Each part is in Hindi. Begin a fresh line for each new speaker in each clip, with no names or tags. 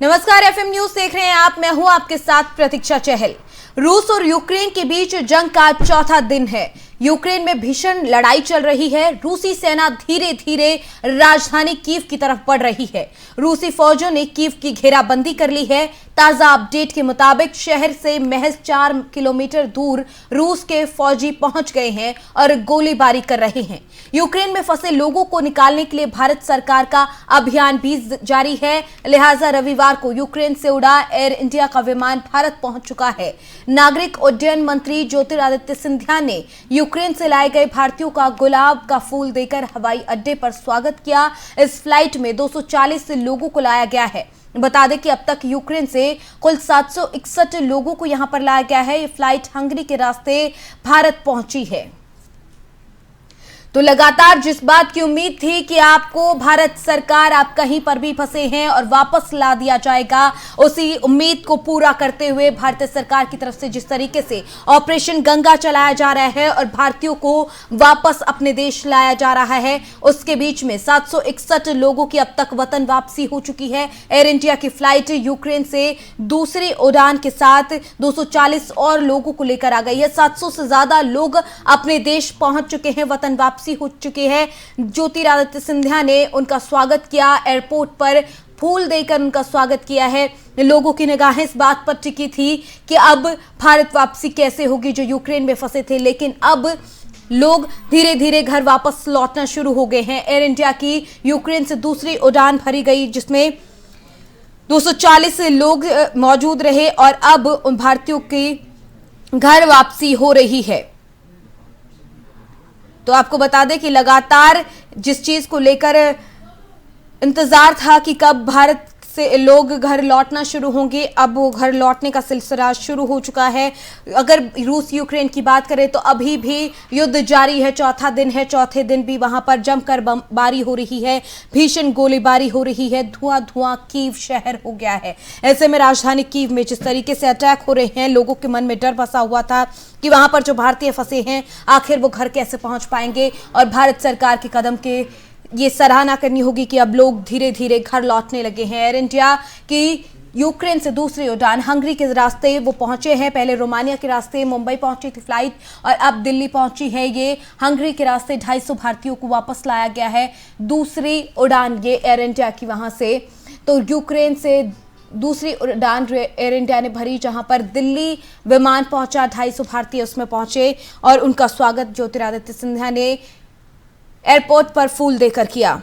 नमस्कार, एफएम न्यूज देख रहे हैं आप। मैं हूं आपके साथ प्रतीक्षा चहल। रूस और यूक्रेन के बीच जंग का चौथा दिन है। यूक्रेन में भीषण लड़ाई चल रही है। रूसी सेना धीरे धीरे राजधानी कीव की तरफ बढ़ रही है। रूसी फौजों ने कीव की घेराबंदी कर ली है। ताजा अपडेट के मुताबिक शहर से महज 4 किलोमीटर दूर रूस के फौजी पहुंच गए हैं और गोलीबारी कर रहे हैं। यूक्रेन में फंसे लोगों को निकालने के लिए भारत सरकार का अभियान भी जारी है। लिहाजा रविवार को यूक्रेन से उड़ा एयर इंडिया का विमान भारत पहुंच चुका है। नागरिक उड्डयन मंत्री ज्योतिरादित्य सिंधिया ने यूक्रेन से लाए गए भारतीयों का गुलाब का फूल देकर हवाई अड्डे पर स्वागत किया। इस फ्लाइट में 240 लोगों को लाया गया है। बता दें कि अब तक यूक्रेन से कुल 761 लोगों को यहां पर लाया गया है। ये फ्लाइट हंगरी के रास्ते भारत पहुंची है। तो लगातार जिस बात की उम्मीद थी कि आपको भारत सरकार, आप कहीं पर भी फंसे हैं और वापस ला दिया जाएगा, उसी उम्मीद को पूरा करते हुए भारतीय सरकार की तरफ से जिस तरीके से ऑपरेशन गंगा चलाया जा रहा है और भारतीयों को वापस अपने देश लाया जा रहा है, उसके बीच में 761 लोगों की अब तक वतन वापसी हो चुकी है। एयर इंडिया की फ्लाइट यूक्रेन से दूसरी उड़ान के साथ 240 और लोगों को लेकर आ गई है। 700 से ज्यादा लोग अपने देश पहुंच चुके हैं, वतन वापसी हो चुकी है। ज्योतिरादित्य सिंधिया ने उनका स्वागत किया, एयरपोर्ट पर फूल देकर उनका स्वागत किया है। लोगों की निगाहें इस बात पर टिकी थी कि अब भारत वापसी कैसे होगी जो यूक्रेन में फंसे थे, लेकिन अब लोग धीरे धीरे घर वापस लौटना शुरू हो गए हैं। एयर इंडिया की यूक्रेन से दूसरी उड़ान भरी गई जिसमें 240 लोग मौजूद रहे और अब उन भारतीयों की घर वापसी हो रही है। तो आपको बता दें कि लगातार जिस चीज को लेकर इंतजार था कि कब भारत से लोग घर लौटना शुरू होंगे, अब वो घर लौटने का सिलसिला शुरू हो चुका है। अगर रूस यूक्रेन की बात करें तो अभी भी युद्ध जारी है, चौथा दिन है। चौथे दिन भी वहां पर जमकर बमबारी हो रही है, भीषण गोलीबारी हो रही है। धुआं धुआं कीव शहर हो गया है। ऐसे में राजधानी कीव में जिस तरीके से अटैक हो रहे हैं, लोगों के मन में डर बसा हुआ था कि वहां पर जो भारतीय फंसे हैं आखिर वो घर कैसे पहुंच पाएंगे। और भारत सरकार के कदम के ये सराहना करनी होगी कि अब लोग धीरे धीरे घर लौटने लगे हैं। एयर इंडिया की यूक्रेन से दूसरी उड़ान हंगरी के रास्ते वो पहुंचे हैं। पहले रोमानिया के रास्ते मुंबई पहुंची थी फ्लाइट और अब दिल्ली पहुंची है। ये हंगरी के रास्ते 250 भारतीयों को वापस लाया गया है। दूसरी उड़ान ये एयर इंडिया की वहां से, तो यूक्रेन से दूसरी उड़ान एयर इंडिया ने भरी जहां पर दिल्ली विमान पहुंचा। 250 भारतीय उसमें पहुंचे और उनका स्वागत ज्योतिरादित्य सिंधिया ने एयरपोर्ट पर फूल देकर किया।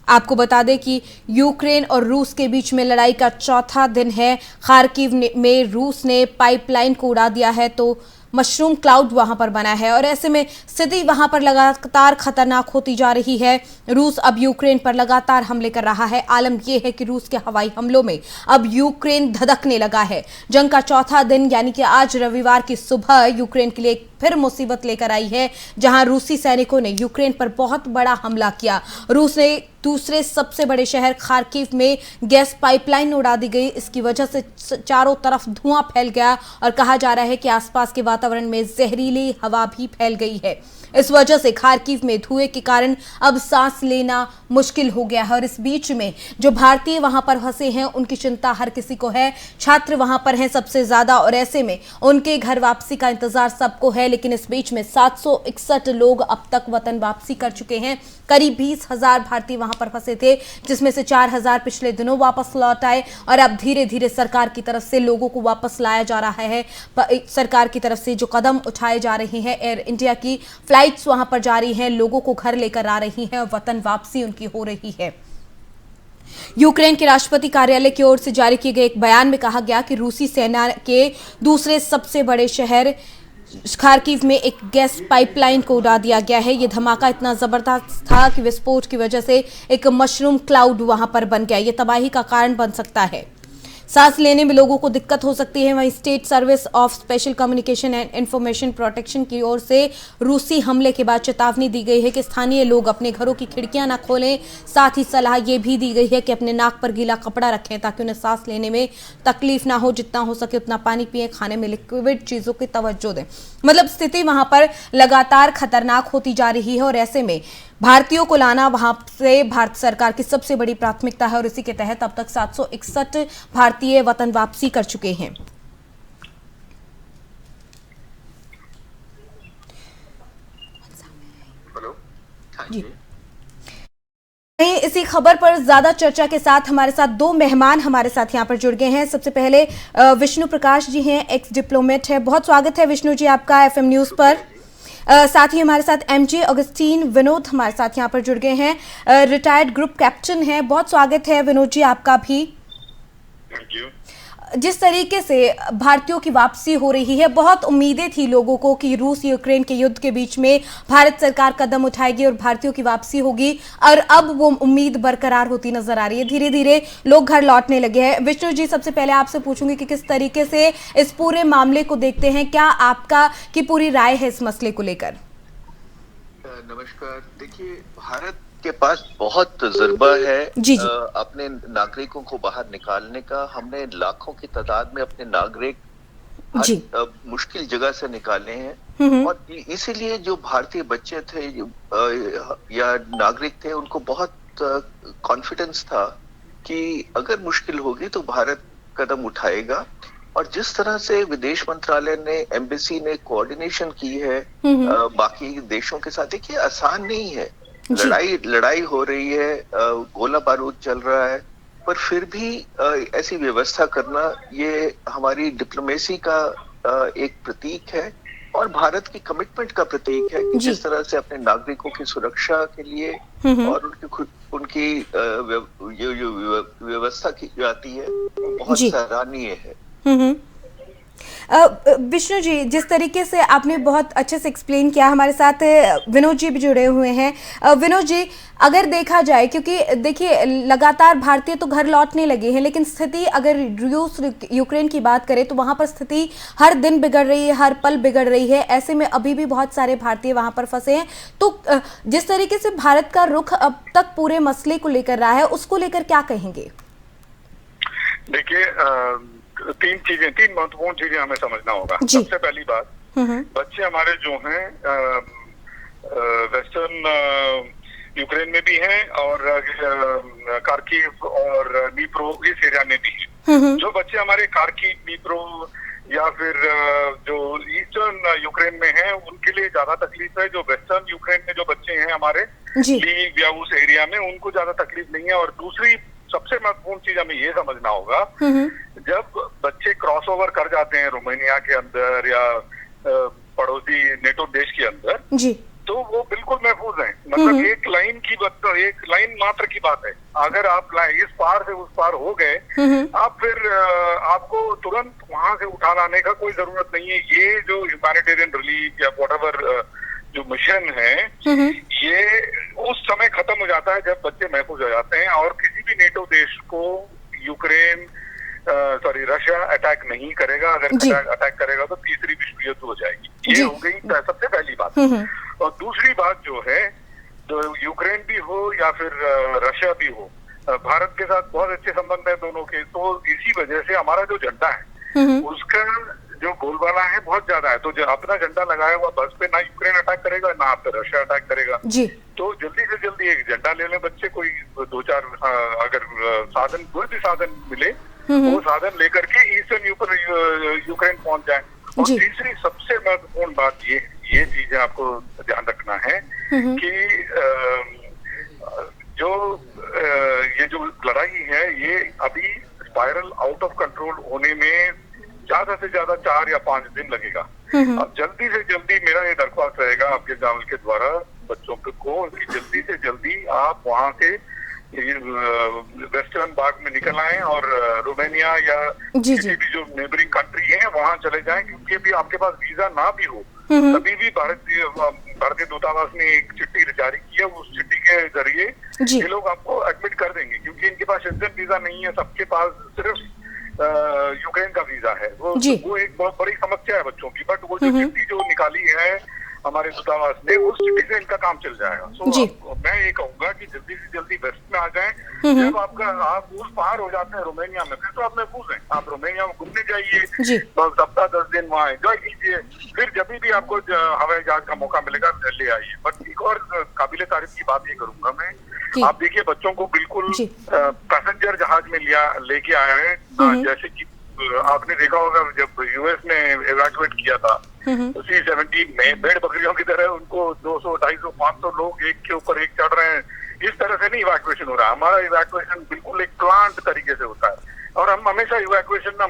आपको बता दें कि यूक्रेन और रूस के बीच में लड़ाई का चौथा दिन है। खार्किव में रूस ने पाइपलाइन को उड़ा दिया है, तो मशरूम क्लाउड वहां पर बना है और ऐसे में स्थिति वहां पर लगातार खतरनाक होती जा रही है। रूस अब यूक्रेन पर लगातार हमले कर रहा है। आलम यह है कि रूस के हवाई हमलों में अब यूक्रेन धधकने लगा है। जंग का चौथा दिन यानी कि आज रविवार की सुबह यूक्रेन के लिए फिर मुसीबत लेकर आई है, जहां रूसी सैनिकों ने यूक्रेन पर बहुत बड़ा हमला किया। रूस ने दूसरे सबसे बड़े शहर खार्किव में गैस पाइपलाइन उड़ा दी गई। इसकी वजह से चारों तरफ धुआं फैल गया और कहा जा रहा है कि आसपास के वातावरण में जहरीली हवा भी फैल गई है। इस वजह से खार्किव में धुएं के कारण अब सांस लेना मुश्किल हो गया है। और इस बीच में जो भारतीय वहां पर फंसे हैं उनकी चिंता हर किसी को है। छात्र वहां पर हैं सबसे ज्यादा और ऐसे में उनके घर वापसी का इंतजार सबको है। लेकिन इस बीच में 761 लोग अब तक वतन वापसी कर चुके हैं। करीब 20,000 भारतीय वहां पर फंसे थे, जिसमें से 4,000 पिछले दिनों वापस लौट आए और अब धीरे धीरे सरकार की तरफ से लोगों को वापस लाया जा रहा है। सरकार की तरफ से जो कदम उठाए जा रहे हैं, एयर इंडिया की फ्लाइट्स वहां पर जारी हैं, लोगों को घर लेकर आ रही हैं और वतन वापसी उनकी हो रही है। यूक्रेन के राष्ट्रपति कार्यालय की ओर से जारी किए गए एक बयान में कहा गया कि रूसी सेना के दूसरे सबसे बड़े शहर खार्किव में एक गैस पाइपलाइन को उड़ा दिया गया है। यह धमाका इतना जबरदस्त था कि विस्फोट की वजह से एक मशरूम क्लाउड वहां पर बन गया। यह तबाही का कारण बन सकता है। सांस लेने में लोगों को दिक्कत हो सकती है। वहीं state service of special communication and information protection की ओर से रूसी हमले के बाद चेतावनी दी गई है कि स्थानीय लोग अपने घरों की खिड़कियां न खोलें। साथ ही सलाह यह भी दी गई है कि अपने नाक पर गीला कपड़ा रखें ताकि उन्हें सांस लेने में तकलीफ ना हो। जितना हो सके उतना पानी पिएं, खाने में लिक्विड चीजों की तवज्जो दें। मतलब स्थिति वहां पर लगातार खतरनाक होती जा रही है और ऐसे में भारतीयों को लाना वहां से भारत सरकार की सबसे बड़ी प्राथमिकता है और इसी के तहत अब तक 761 भारतीय वतन वापसी कर चुके हैं। जी, इसी खबर पर ज्यादा चर्चा के साथ हमारे साथ दो मेहमान हमारे साथ यहाँ पर जुड़ गए हैं। सबसे पहले विष्णु प्रकाश जी हैं, एक्स डिप्लोमेट है। बहुत स्वागत है विष्णु जी आपका एफएम न्यूज पर। साथ ही हमारे साथ एमजे अगस्तीन विनोद हमारे साथ यहाँ पर जुड़ गए हैं, रिटायर्ड ग्रुप कैप्टन हैं। बहुत स्वागत है विनोद जी आपका भी।
Thank you.
जिस तरीके से भारतीयों की वापसी हो रही है, बहुत उम्मीदें थी लोगों को कि रूस यूक्रेन के युद्ध के बीच में भारत सरकार कदम उठाएगी और भारतीयों की वापसी होगी, और अब वो उम्मीद बरकरार होती नजर आ रही है। धीरे धीरे लोग घर लौटने लगे हैं। विष्णु जी, सबसे पहले आपसे पूछूंगी कि किस तरीके से इस पूरे मामले को देखते हैं, क्या आपका की पूरी राय है इस मसले को लेकर?
नमस्कार। देखिए, भारत के पास बहुत तजुर्बा है अपने नागरिकों को बाहर निकालने का। हमने लाखों की तादाद में अपने नागरिक मुश्किल जगह से निकाले हैं, और इसीलिए जो भारतीय बच्चे थे या नागरिक थे, उनको बहुत कॉन्फिडेंस था कि अगर मुश्किल होगी तो भारत कदम उठाएगा। और जिस तरह से विदेश मंत्रालय ने, एम्बेसी ने कोऑर्डिनेशन की है बाकी देशों के साथ, देखिए आसान नहीं है। लड़ाई हो रही है, गोला बारूद चल रहा है, पर फिर भी ऐसी व्यवस्था करना ये हमारी डिप्लोमेसी का एक प्रतीक है और भारत की कमिटमेंट का प्रतीक है कि जिस तरह से अपने नागरिकों की सुरक्षा के लिए और उनकी व्यवस्था की जाती है, वो बहुत सराहनीय है।
विष्णु जी, जिस तरीके से आपने बहुत अच्छे से एक्सप्लेन किया, हमारे साथ विनोद जी भी जुड़े हुए हैं। विनोद जी, अगर देखा जाए, क्योंकि देखिए लगातार भारतीय तो घर लौटने लगे हैं, लेकिन स्थिति अगर रूस यूक्रेन की बात करें तो वहां पर स्थिति हर दिन बिगड़ रही है, हर पल बिगड़ रही है। ऐसे में अभी भी बहुत सारे भारतीय वहां पर फंसे हैं। तो जिस तरीके से भारत का रुख अब तक पूरे मसले को लेकर रहा है, उसको लेकर क्या कहेंगे?
देखिए, तीन महत्वपूर्ण चीजें हमें समझना होगा। सबसे पहली बात, बच्चे हमारे जो हैं वेस्टर्न यूक्रेन में भी हैं और खार्किव और नीप्रो इस एरिया में भी हैं। जो बच्चे हमारे खार्किव, नीप्रो या फिर जो ईस्टर्न यूक्रेन में हैं, उनके लिए ज्यादा तकलीफ है। जो वेस्टर्न यूक्रेन में जो बच्चे हैं हमारे लीव या उस एरिया में, उनको ज्यादा तकलीफ नहीं है। और दूसरी सबसे महत्वपूर्ण चीज हमें ये समझना होगा, जब बच्चे क्रॉस ओवर कर जाते हैं रोमानिया के अंदर या पड़ोसी नेटो देश के अंदर, तो वो बिल्कुल महफूज हैं। मतलब एक लाइन मात्र की बात है। अगर आप इस पार से उस पार हो गए, आप फिर आपको तुरंत वहां से उठा लाने का कोई जरूरत नहीं है। ये जो ह्यूमैनिटेरियन रिलीफ या व्हाटएवर जो मिशन है, ये उस समय खत्म हो जाता है जब बच्चे महफूज हो जाते हैं और किसी भी नेटो देश को रशिया अटैक नहीं करेगा। अगर अटैक करेगा तो तीसरी विश्व युद्ध हो जाएगी। ये हो गई सबसे पहली बात। और दूसरी बात जो है, तो यूक्रेन भी हो या फिर रशिया भी हो, भारत के साथ बहुत अच्छे संबंध है दोनों के। तो इसी वजह से हमारा जो झंडा है उसका जो बोलबाला है बहुत ज्यादा है। तो जो अपना झंडा लगाया हुआ बस पे ना यूक्रेन अटैक करेगा, ना आप पे रशिया अटैक करेगा। तो जल्दी से जल्दी एक झंडा ले लें बच्चे, कोई दो चार अगर साधन, कोई भी साधन मिले, वो साधन लेकर के ईस्टर्न यूक्रेन पहुंच जाए। और तीसरी सबसे महत्वपूर्ण बात ये चीजें आपको ध्यान रखना है कि ये जो लड़ाई है, ये अभी स्पाइरल आउट ऑफ कंट्रोल होने में ज्यादा से ज्यादा 4 या 5 दिन लगेगा। अब जल्दी से जल्दी मेरा ये दरख्वास्त रहेगा आपके चैनल के द्वारा बच्चों को कि जल्दी से जल्दी आप वहां से वेस्टर्न बाग में निकल आए और रोमानिया या किसी भी जो नेबरिंग कंट्री है वहां चले जाएं। क्योंकि अभी आपके पास वीजा ना भी हो, तभी भी भारतीय दूतावास ने एक चिट्ठी जारी की है। उस चिट्ठी के जरिए ये लोग आपको एडमिट कर देंगे, क्योंकि इनके पास शेंजन वीजा नहीं है। सबके पास सिर्फ यूक्रेन का वीजा है। वो एक बहुत बड़ी समस्या है बच्चों की। बट वो जो चिट्ठी जो निकाली है हमारे दूतावास ने, उस चिट्ठी से इनका काम चल जाएगा। मैं ये कहूंगा कि जल्दी से जल्दी वेस्ट में आ जाएं। जब आप उस पार हो जाते हैं रोमानिया में, फिर तो आप महफूज हैं। आप रोमानिया में घूमने जाइए, तो सप्ताह 10 दिन वहाँ एंजॉय कीजिए, फिर जब भी आपको हवाई जहाज का मौका मिलेगा ले आइए। बट एक और काबिले तारीफ की बात ये करूंगा मैं, आप देखिए बच्चों को बिल्कुल पैसेंजर जहाज में लेके आए हैं। जैसे कि आपने देखा होगा जब यूएस ने इवैक्यूएट किया था तो C-17 में भेड़ बकरियों की तरह उनको 200, 250, 500 लोग एक के ऊपर एक चढ़ रहे हैं। इस तरह से नहीं इवैक्यूएशन हो रहा है। हमारा इवैक्यूएशन बिल्कुल एक प्लांट तरीके से होता है और हम हमेशा इवैक्यूएशन ना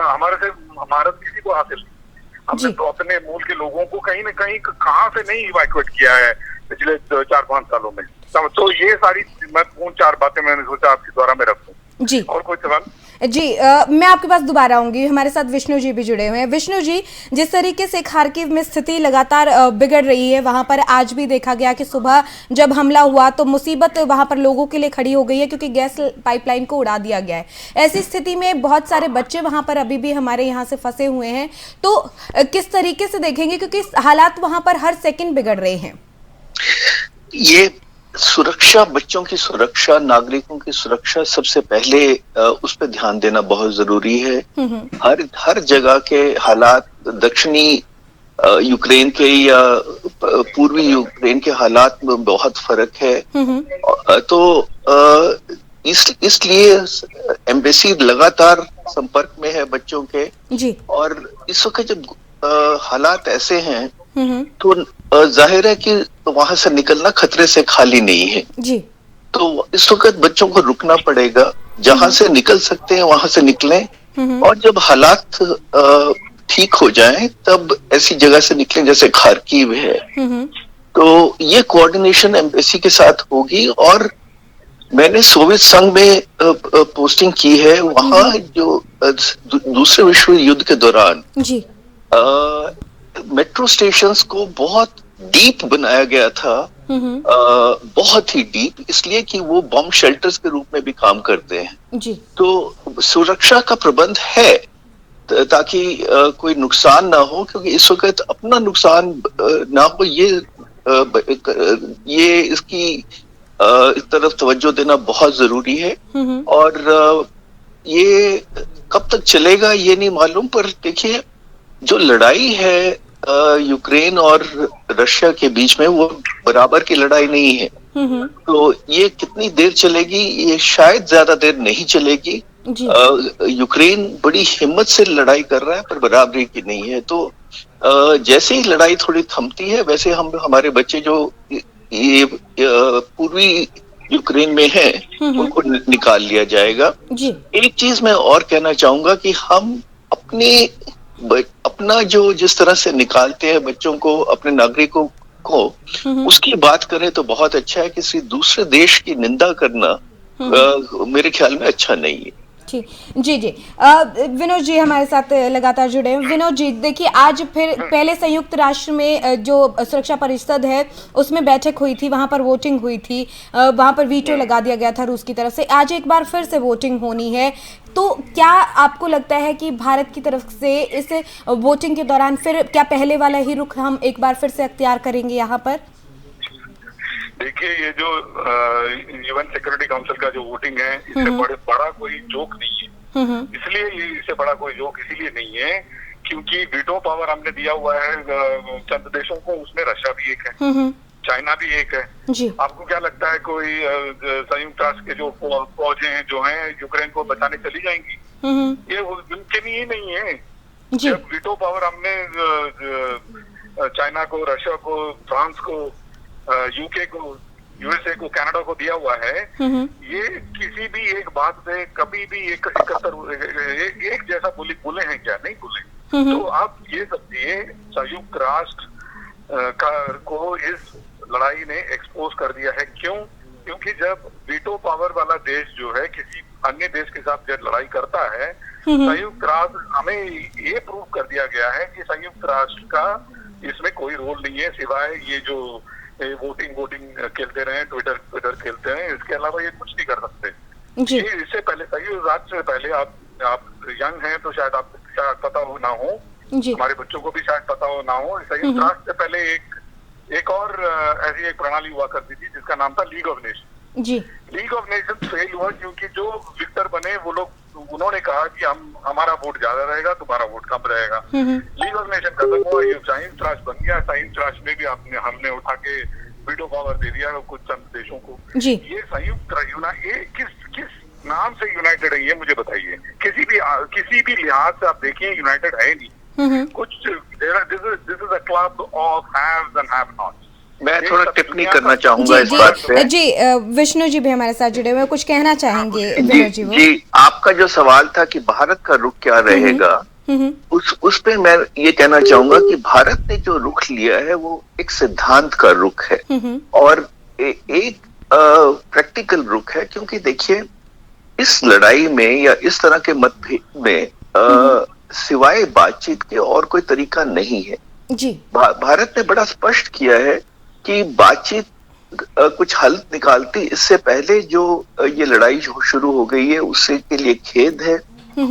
हमारे से महारत किसी को हासिल नहीं। हमने तो अपने मूल के लोगों को कहीं न कहीं कहाँ से नहीं इवैक्यूएट किया है पिछले 4-5 सालों में। तो ये सारी महत्वपूर्ण 4 बातें मैंने सोचा आपके द्वारा में रखूं।
जी,
और कोई सवाल?
जी, मैं आपके पास दोबारा आऊंगी। हमारे साथ विष्णु जी भी जुड़े हुए हैं। विष्णु जी, जिस तरीके से खार्किव में स्थिति लगातार बिगड़ रही है, वहां पर आज भी देखा गया कि सुबह जब हमला हुआ तो मुसीबत वहां पर लोगों के लिए खड़ी हो गई है क्योंकि गैस पाइपलाइन को उड़ा दिया गया है। ऐसी स्थिति में बहुत सारे बच्चे वहां पर अभी भी हमारे यहाँ से फंसे हुए हैं, तो किस तरीके से देखेंगे, क्योंकि हालात वहां पर हर सेकेंड बिगड़ रहे हैं?
ये सुरक्षा, बच्चों की सुरक्षा, नागरिकों की सुरक्षा सबसे पहले उस पर ध्यान देना बहुत जरूरी है। हर जगह के हालात, दक्षिणी यूक्रेन के या पूर्वी यूक्रेन के हालात में बहुत फर्क है। तो इसलिए एम्बेसी लगातार संपर्क में है बच्चों के
जी।
और इस वक्त जब हालात ऐसे हैं तो जाहिर है कि वहां से निकलना खतरे से खाली नहीं है
जी।
तो इस वक्त बच्चों को रुकना पड़ेगा, जहां से निकल सकते हैं वहां से निकलें और जब हालात ठीक हो जाएं तब ऐसी जगह से निकलें जैसे खार्किव है। तो ये कोऑर्डिनेशन एम्बेसी के साथ होगी। और मैंने सोवियत संघ में पोस्टिंग की है, वहां जो दूसरे विश्व युद्ध के दौरान
जी
मेट्रो स्टेशंस को बहुत डीप बनाया गया था, बहुत ही डीप, इसलिए कि वो बॉम्ब शेल्टर्स के रूप में भी काम करते हैं
जी।
तो सुरक्षा का प्रबंध है ताकि कोई नुकसान ना हो, क्योंकि इस वक्त अपना नुकसान ना हो ये इसकी इस तरफ तवज्जो देना बहुत जरूरी है। और ये कब तक चलेगा ये नहीं मालूम, पर देखिए जो लड़ाई है यूक्रेन और रशिया के बीच में वो बराबर की लड़ाई नहीं है। तो ये कितनी देर चलेगी, ये शायद ज्यादा देर नहीं चलेगी। यूक्रेन बड़ी हिम्मत से लड़ाई कर रहा है पर बराबरी की नहीं है। तो जैसे ही लड़ाई थोड़ी थमती है वैसे हमारे बच्चे जो ये पूर्वी यूक्रेन में हैं उनको निकाल लिया जाएगा। एक चीज मैं और कहना चाहूंगा कि हम अपना जो जिस तरह से निकालते हैं बच्चों को, अपने नागरिकों को, उसकी बात करें तो बहुत अच्छा है। किसी दूसरे देश की निंदा करना मेरे ख्याल में अच्छा नहीं है।
जी जी। विनोद जी हमारे साथ लगातार जुड़े हैं। विनोद जी, देखिए आज फिर पहले संयुक्त राष्ट्र में जो सुरक्षा परिषद है उसमें बैठक हुई थी, वहां पर वोटिंग हुई थी, वहां पर वीटो लगा दिया गया था रूस की तरफ से। आज एक बार फिर से वोटिंग होनी है, तो क्या आपको लगता है कि भारत की तरफ से इस वोटिंग के दौरान फिर क्या पहले वाला ही रुख हम एक बार फिर से अख्तियार करेंगे यहाँ पर?
देखिए, ये जो यूएन सिक्योरिटी काउंसिल का जो वोटिंग है इससे बड़ा कोई जोक नहीं है। इसलिए इससे बड़ा कोई जोक इसीलिए नहीं है क्योंकि वीटो पावर हमने दिया हुआ है चंद देशों को, उसमें रशिया भी एक है, चाइना भी एक है। आपको क्या लगता है कोई संयुक्त राष्ट्र के जो फौजें जो हैं यूक्रेन को बचाने चली जाएंगी? ये मुमकिन ही नहीं है। जब वीटो पावर हमने चाइना को, रशिया को, फ्रांस को, यूके को, यूएसए को, कनाडा को दिया हुआ है, ये किसी भी एक बात पे कभी भी एक जैसा बोले हैं क्या? नहीं बोले। तो आप ये समझिए संयुक्त राष्ट्र को इस लड़ाई ने एक्सपोज कर दिया है। क्यों? क्योंकि जब वीटो पावर वाला देश जो है किसी अन्य देश के साथ जब लड़ाई करता है, संयुक्त राष्ट्र, हमें ये प्रूव कर दिया गया है कि संयुक्त राष्ट्र का इसमें कोई रोल नहीं है सिवाय ये जो वोटिंग खेलते रहे, ट्विटर खेलते हैं, इसके अलावा ये कुछ नहीं कर सकते। ये इससे पहले संयुक्त राष्ट्र से पहले आप यंग हैं तो शायद आपको शायद पता हो ना हो, हमारे बच्चों को भी शायद पता हो ना हो, संयुक्त राष्ट्र से पहले एक एक और ऐसी एक प्रणाली हुआ करती थी जिसका नाम था लीग ऑफ नेशन।
जी।
लीग ऑफ नेशन फेल हुआ क्योंकि जो विक्टर बने वो लोग, उन्होंने कहा कि हमारा वोट ज्यादा रहेगा, तुम्हारा वोट कम रहेगा। लीग ऑफ नेशन खत्म हुआ, ये साइंस राष्ट्र बन गया। साइंस राष्ट्र में भी हमने उठा के वीटो पावर दे दिया कुछ चंद देशों को।
जी।
ये संयुक्त ये किस नाम से यूनाइटेड है, ये मुझे बताइए। किसी भी लिहाज से आप देखिए यूनाइटेड है नहीं। कुछ this is a club of haves and have nots.
मैं थोड़ा टिप्पणी करना चाहूंगा इस बात पे।
जी, विष्णु जी भी हमारे साथ जुड़े हुए, कुछ कहना चाहेंगे?
जी, आपका जो सवाल था कि भारत का रुख क्या रहेगा, उस पे मैं ये कहना चाहूंगा कि भारत ने जो रुख लिया है वो एक सिद्धांत का रुख है और एक प्रैक्टिकल रुख है। क्योंकि देखिए, इस लड़ाई में या इस तरह के मतभेद में सिवाय बातचीत के और कोई तरीका नहीं है।
जी।
भारत ने बड़ा स्पष्ट किया है कि बातचीत कुछ हल निकालती, इससे पहले जो ये लड़ाई शुरू हो गई है उससे के लिए खेद है,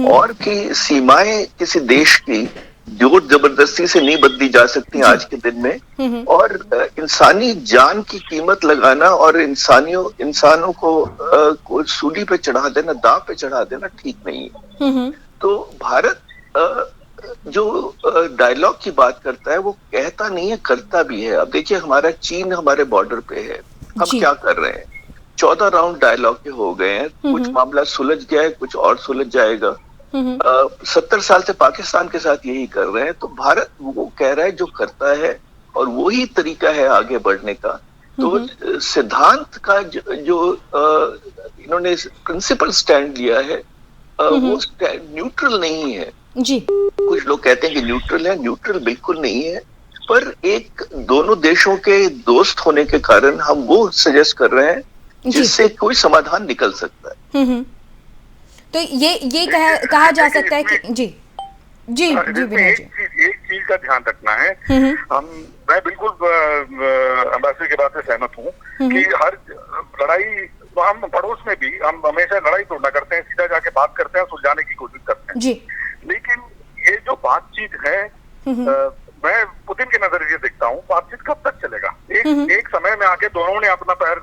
और कि सीमाएं किसी देश की जोर जबरदस्ती से नहीं बदली जा सकती आज के दिन में, और इंसानी जान की कीमत लगाना और इंसानों को सूली पे चढ़ा देना, दांव पे चढ़ा देना ठीक नहीं है। तो भारत जो डायलॉग की बात करता है वो कहता नहीं है, करता भी है। अब देखिए, हमारा चीन हमारे बॉर्डर पे है, हम क्या कर रहे हैं? 14 राउंड डायलॉग के हो गए हैं, कुछ मामला सुलझ गया है, कुछ और सुलझ जाएगा। 70 साल से पाकिस्तान के साथ यही कर रहे हैं। तो भारत वो कह रहा है जो करता है, और वही तरीका है आगे बढ़ने का। तो सिद्धांत का जो इन्होंने प्रिंसिपल स्टैंड लिया है वो न्यूट्रल नहीं है।
जी।
कुछ लोग कहते हैं कि न्यूट्रल है, न्यूट्रल बिल्कुल नहीं है, पर एक दोनों देशों के दोस्त होने के कारण हम वो सजेस्ट कर रहे हैं जिससे कोई समाधान निकल सकता है।
तो ये कहा जा सकता है कि जी जी जी
एक चीज का ध्यान रखना है। मैं बिल्कुल अम्बेसडर की बात से सहमत हूँ कि हर लड़ाई, हम पड़ोस में भी हम हमेशा लड़ाई तोड़ना करते हैं, सीधा जाके बात करते हैं, सुलझाने की कोशिश करते हैं।
जी।
लेकिन ये जो बातचीत है, मैं पुतिन के नजरिए से देखता हूँ, बातचीत कब तक चलेगा? एक समय में आके दोनों ने अपना पैर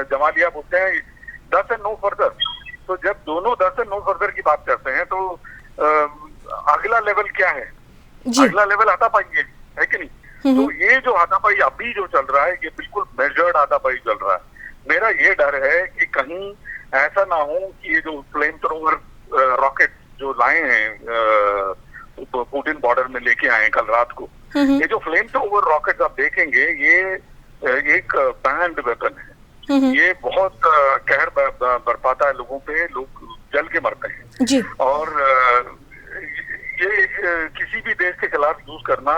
जमा लिया, बोलते हैं 10 एंड नो फर्दर। तो जब दोनों 10 एंड नो फर्दर की बात करते हैं तो अगला लेवल क्या है? अगला लेवल हाथापाई है कि नहीं? तो ये जो हाथापाई अभी जो चल रहा है, ये बिल्कुल मेजर्ड हाथापाई चल रहा है। मेरा ये डर है कि कहीं ऐसा ना हो कि ये जो फ्लेम थ्रोवर रॉकेट जो लाए हैं पुतिन बॉर्डर में लेके आए कल रात को, ये जो फ्लेम थ्रोवर रॉकेट आप देखेंगे, ये एक बैंड वेपन है। ये बहुत कहर बरपाता है लोगों पे, लोग जल के मरते हैं।
जी।
और ये किसी भी देश के खिलाफ यूज करना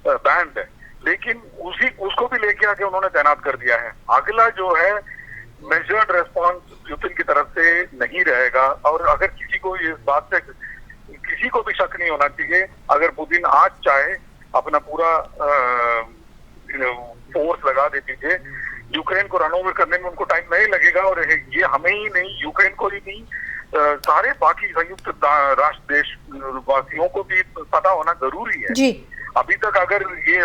बैंड है, लेकिन उसको भी लेके आके उन्होंने तैनात कर दिया है। अगला जो है मेजर्ड रेस्पॉन्स पुतिन की तरफ से नहीं रहेगा। और अगर किसी को इस बात से किसी को भी शक नहीं होना चाहिए, अगर पुतिन आज चाहे अपना पूरा फोर्स लगा दे पीछे, यूक्रेन को रन ओवर करने में उनको टाइम नहीं लगेगा। और ये हमें ही नहीं, यूक्रेन को ही नहीं, सारे बाकी संयुक्त राष्ट्र देशवासियों को भी पता होना जरूरी है। जी। अभी तक अगर ये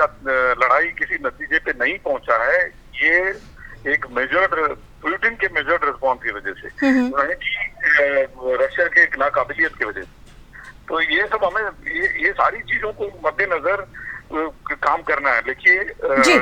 लड़ाई किसी नतीजे पे नहीं पहुंचा है, ये एक पुतिन के मेजर्ड रिस्पॉन्स की वजह से, रशिया के नाकाबिलियत की वजह से। तो ये सब हमें ये सारी चीजों को मद्देनजर काम करना है। देखिए
जी,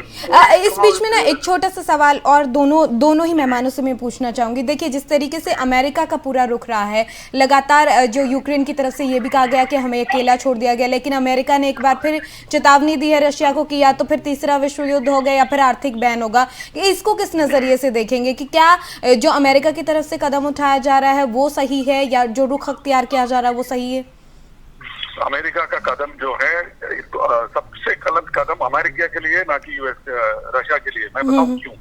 इस बीच में ना एक छोटा सा सवाल और दोनों ही मेहमानों से मैं पूछना चाहूंगी। देखिए, जिस तरीके से अमेरिका का पूरा रुख रहा है, लगातार जो यूक्रेन की तरफ से ये भी कहा गया कि हमें अकेला छोड़ दिया गया, लेकिन अमेरिका ने एक बार फिर चेतावनी दी है रशिया को कि या तो फिर तीसरा विश्व युद्ध होगा या फिर आर्थिक बैन होगा। इसको किस नजरिए से देखेंगे कि क्या जो अमेरिका की तरफ से कदम उठाया जा रहा है वो सही है, या जो रुख अख्तियार किया जा रहा है वो सही है?
अमेरिका का कदम जो है, सबसे गलत कदम अमेरिका के लिए, ना कि रशिया के लिए। मैं बताऊं क्यों?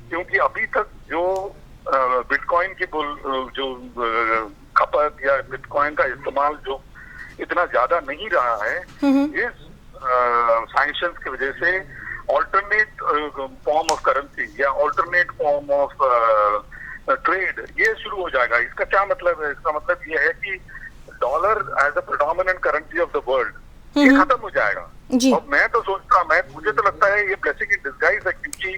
क्योंकि अभी तक जो बिटकॉइन की जो खपत या बिटकॉइन का इस्तेमाल जो इतना ज्यादा नहीं रहा है, इस सैंक्शंस की वजह से ऑल्टरनेट फॉर्म ऑफ करेंसी या ऑल्टरनेट फॉर्म ऑफ ट्रेड ये शुरू हो जाएगा। इसका क्या मतलब है? इसका मतलब ये है कि dollar as a predominant currency of the world ये खत्म हो जाएगा।
जी।
और मैं तो सोचता, मुझे तो लगता है ये ब्लेसिंग इन डिस्गाइज है, क्योंकि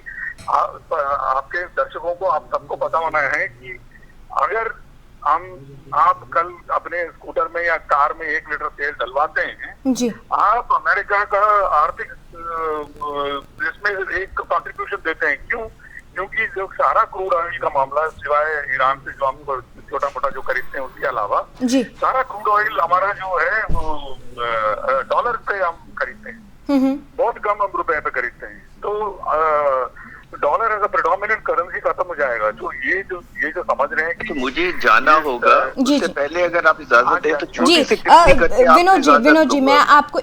आपके दर्शकों को, आप सबको पता होना है कि अगर आप कल अपने स्कूटर में या कार में 1 लीटर तेल डलवाते हैं,
जी।
आप अमेरिका का आर्थिक इसमें एक कंट्रीब्यूशन देते हैं। क्यों? क्योंकि जो सारा क्रूड ऑयल का मामला, सिवाय ईरान से जो हम छोटा मोटा जो खरीदते हैं उसके अलावा,
जी।
सारा क्रूड ऑयल हमारा जो है वो डॉलर पे हम खरीदते हैं, बहुत कम हम रुपए पे खरीदते हैं। तो dollar as a predominant currency खत्म हो जाएगा। जो ये जो समझ रहे हैं कि
तो मुझे जाना होगा, उससे पहले अगर आप इजाजत दें तो
जी।
छोटी सी टिप्पणी करके
विनोद जी मैं आपको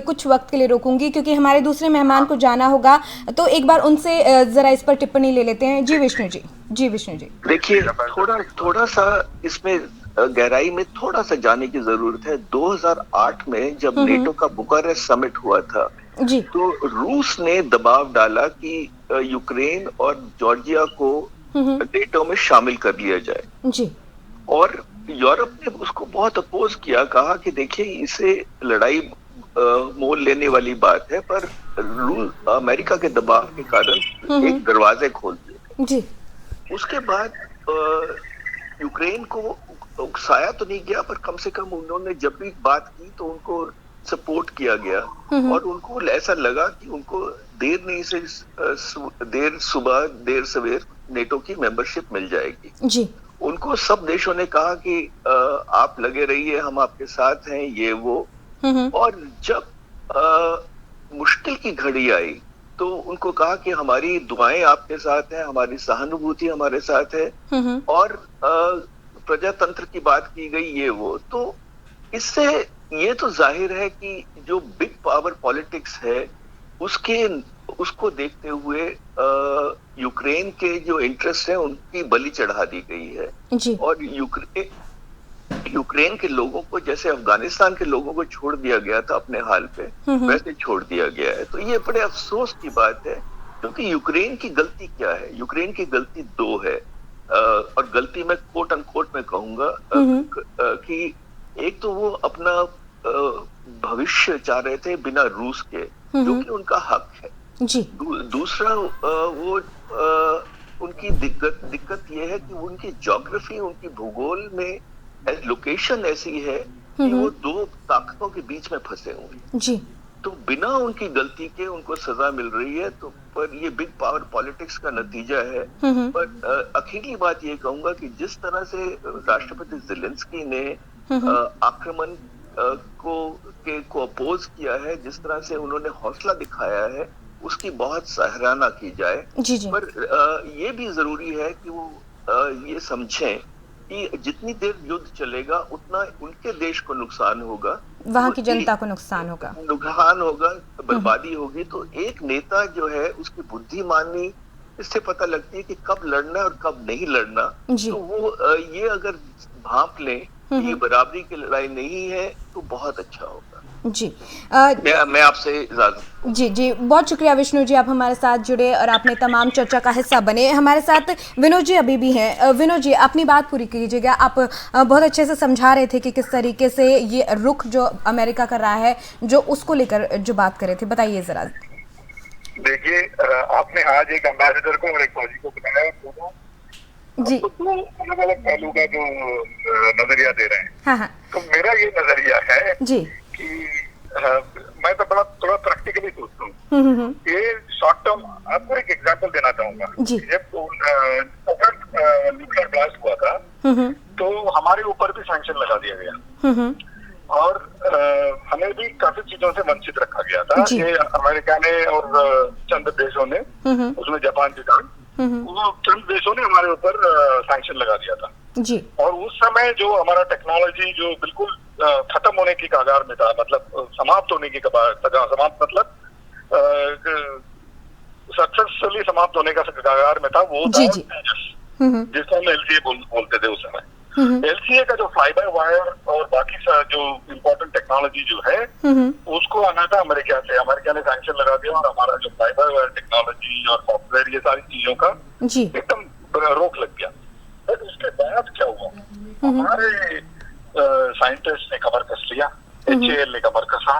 कुछ वक्त के लिए रोकूंगी, क्योंकि हमारे दूसरे मेहमान को जाना होगा, तो एक बार उनसे जरा इस पर टिप्पणी ले लेते हैं। जी विष्णु जी।
देखिए, थोड़ा सा इसमें गहराई में थोड़ा सा जाने की जरूरत है। 2008 में जब नेटो का बुखारेस्ट समिट हुआ था,
जी।
तो रूस ने दबाव डाला कि यूक्रेन और जॉर्जिया को नेटो में शामिल कर लिया जाए। जी। और यूरोप ने उसको बहुत अपोज किया, कहा कि देखिए इसे लड़ाई मोल लेने वाली बात है, पर अमेरिका के दबाव के कारण एक दरवाजे खोल दिए। जी। उसके बाद यूक्रेन को उकसाया तो नहीं गया, पर कम से कम उन्होंने जब भी बात की तो उनको सपोर्ट किया गया, और उनको ऐसा लगा कि उनको देर नहीं से देर सुबह देर सवेर नेटो की मेंबरशिप मिल जाएगी। जी। उनको सब देशों ने कहा कि आप लगे रहिए, हम आपके साथ हैं, ये वो। और जब मुश्किल की घड़ी आई तो उनको कहा कि हमारी दुआएं आपके साथ हैं, हमारी सहानुभूति हमारे साथ है, और प्रजातंत्र की बात की गई, ये वो। तो इससे ये तो जाहिर है कि जो बिग पावर पॉलिटिक्स है उसको देखते हुए यूक्रेन के जो इंटरेस्ट है उनकी बलि चढ़ा दी गई है। जी। और यूक्रेन के लोगों को, जैसे अफगानिस्तान के लोगों को छोड़ दिया गया था अपने हाल पे, वैसे छोड़ दिया गया है। तो ये बड़े अफसोस की बात है, क्योंकि यूक्रेन की गलती क्या है? यूक्रेन की गलती 2 है, और गलती मैं कोट अनकोट में कहूंगा, कि एक तो वो अपना भविष्य चाह रहे थे बिना रूस के, जो कि उनका हक है। जी। दूसरा वो उनकी दिक्कत ये है कि उनकी ज्योग्राफी, उनकी भूगोल में लोकेशन ऐसी है कि वो 2 ताकतों के बीच में फंसे हुए। जी। तो बिना उनकी गलती के उनको सजा मिल रही है। तो पर ये बिग पावर पॉलिटिक्स का नतीजा है। पर अखीरी बात ये कहूंगा कि जिस तरह से राष्ट्रपति ज़ेलेंस्की ने आक्रमण को अपोज किया है, जिस तरह से उन्होंने हौसला दिखाया है, उसकी बहुत सराहना की जाए। जी। पर ये भी जरूरी है कि वो ये समझें कि जितनी देर युद्ध चलेगा उतना उनके देश को नुकसान होगा,
वहां की जनता को नुकसान होगा,
बर्बादी होगी। तो एक नेता जो है उसकी बुद्धिमानी इससे पता लगती है कि कब लड़ना है और कब नहीं लड़ना। तो वो ये अगर भांप लें ये बराबरी की लड़ाई नहीं है तो बहुत अच्छा होगा।
जी।
मैं आपसे इजाजत।
जी, बहुत शुक्रिया विष्णु जी, आप हमारे साथ जुड़े और आपने तमाम चर्चा का हिस्सा बने। हमारे साथ विनोद जी अभी भी हैं। विनोद जी, अपनी बात पूरी कीजिएगा। आप बहुत अच्छे से समझा रहे थे कि किस तरीके से ये रुख जो अमेरिका कर रहा है, जो उसको लेकर जो बात कर रहे थे, बताइए जरा।
देखिए, आपने आज एक एम्बेसडर को और एक फौजी को बताया, जी, तो 2 अलग-अलग पहलू का जो नजरिया दे रहे हैं। हाँ। तो मेरा ये नजरिया है जी कि मैं तो थोड़ा प्रैक्टिकली सोचता हूँ। ये शॉर्ट टर्म, आपको एक एग्जांपल देना चाहूंगा। जब न्यूक्लियर ब्लास्ट हुआ था तो हमारे ऊपर भी सैंक्शन लगा दिया गया, और हमें भी काफी चीजों से वंचित रखा गया था। ये अमेरिका ने और चंद देशों ने, उसमें जापान भी था, वो चंद देशों ने हमारे ऊपर सैंक्शन लगा दिया था। जी। और उस समय जो हमारा टेक्नोलॉजी जो बिल्कुल खत्म होने की कगार में था, मतलब समाप्त होने की समाप्त मतलब सक्सेसफुली समाप्त होने का कगार में था, वो था जिसको हम LCA बोलते थे उस समय। LCA का जो फ्लाई बाय वायर और बाकी जो इम्पोर्टेंट टेक्नोलॉजी जो है उसको आना था अमेरिका से। अमेरिका ने सैंक्शन लगा दिया और हमारा जो फ्लाई बाय वायर टेक्नोलॉजी और सॉफ्टवेयर, ये सारी चीजों का एकदम रोक लग गया। बट उसके बाद क्या हुआ, हमारे साइंटिस्ट ने कमर कस लिया, HAL ने कमर कसा,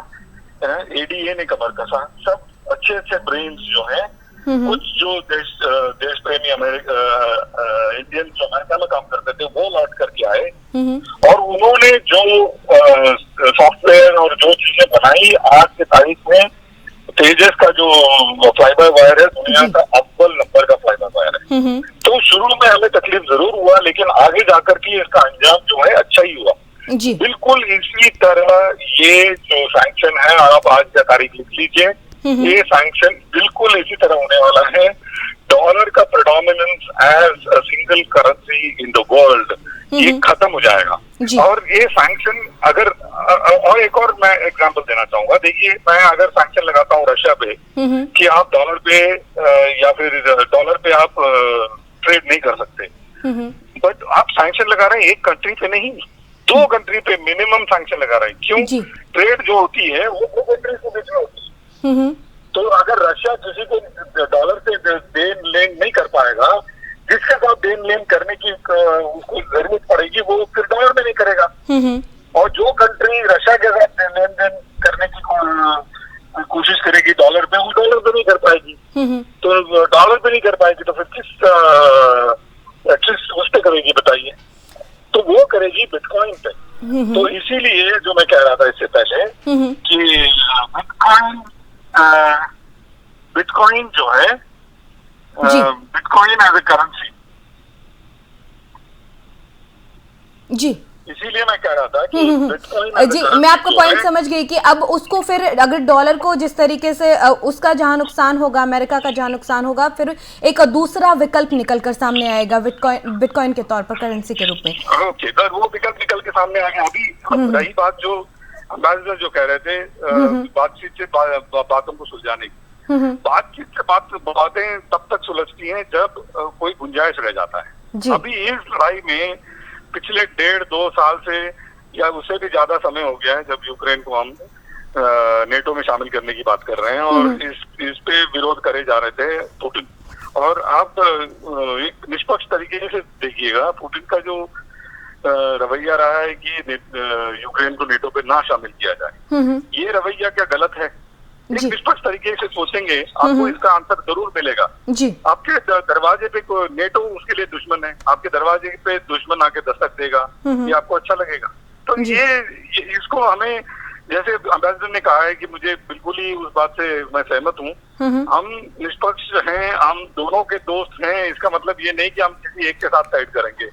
एडीए ने कमर कसा, सब अच्छे अच्छे ब्रेन्स जो हैं, कुछ जो देश प्रेमी इंडियन जो अमेरिका में काम करते थे वो लौट करके आए और उन्होंने जो सॉफ्टवेयर और जो चीजें बनाई, आज की तारीख में तेजस का जो फ्लाई बाय वायर है दुनिया का अव्वल नंबर का फ्लाई बाय वायर है। तो शुरू में हमें तकलीफ जरूर हुआ, लेकिन आगे जाकर के इसका अंजाम जो है अच्छा ही हुआ।
जी।
बिल्कुल इसी तरह ये जो सैंक्शन है, आप आज का तारीख लिख लीजिए, ये सैंक्शन बिल्कुल इसी तरह होने वाला है। डॉलर का predominance as a single currency in the world ये खत्म हो जाएगा। और ये सैंक्शन अगर और एक और मैं एग्जांपल देना चाहूंगा, देखिए मैं अगर सैंक्शन लगाता हूँ रशिया पे कि आप डॉलर पे या फिर डॉलर पे आप ट्रेड नहीं कर सकते, बट आप सैंक्शन लगा रहे हैं एक कंट्री पे नहीं, 2 कंट्री पे मिनिमम सैंक्शन लगा रहे हैं। क्यों? ट्रेड जो होती है वो 2 कंट्री के बीच में होती है। तो अगर रशिया किसी को डॉलर से देन लेन नहीं कर पाएगा, जिसके साथ देन लेन करने की उसको जरूरत पड़ेगी वो फिर डॉलर में नहीं करेगा। और जो कंट्री रशिया के साथ लेन देन करने की कोशिश करेगी डॉलर पे, वो डॉलर पे नहीं कर पाएगी। तो डॉलर पे नहीं कर पाएगी तो फिर किस उस पे करेगी बताइए? तो वो करेगी बिटकॉइन पे। तो इसीलिए जो मैं कह रहा था इससे पहले कि बिटकॉइन जो है, बिटकॉइन एज ए करेंसी,
जी
इसीलिए मैं कह रहा था कि बिटकॉइन
जी, मैं आपका पॉइंट समझ गई कि अब उसको फिर अगर डॉलर को जिस तरीके से उसका जहां नुकसान होगा, अमेरिका का जहां नुकसान होगा, फिर एक दूसरा विकल्प निकल कर सामने आएगा बिटकॉइन के तौर पर करेंसी के रूप में।
ओके, वो विकल्प निकल के सामने आ गया। अभी रही बात जो अम्बेसडर जो कह रहे थे बातचीत से बातों को सुलझाने की, बातचीत से बातें तब तक सुलझती हैं जब कोई गुंजाइश रह जाता है। अभी इस लड़ाई में पिछले 1.5-2 साल से या उससे भी ज्यादा समय हो गया है जब यूक्रेन को हम नेटो में शामिल करने की बात कर रहे हैं और इस पे विरोध करे जा रहे थे पुतिन। और आप एक निष्पक्ष तरीके से देखिएगा पुतिन का जो रवैया रहा है कि यूक्रेन को नेटो पे ना शामिल किया जाए, ये रवैया क्या गलत है? एक निष्पक्ष तरीके से सोचेंगे आपको इसका आंसर जरूर मिलेगा। आपके दरवाजे पे नेटो उसके लिए दुश्मन है, आपके दरवाजे पे दुश्मन आके दस्तक देगा, ये आपको अच्छा लगेगा? तो ये इसको हमें, जैसे अम्बेसडर ने कहा है कि मुझे बिल्कुल ही उस बात से मैं सहमत हूँ, हम निष्पक्ष हैं, हम दोनों के दोस्त हैं, इसका मतलब ये नहीं कि हम किसी एक के साथ साइड करेंगे।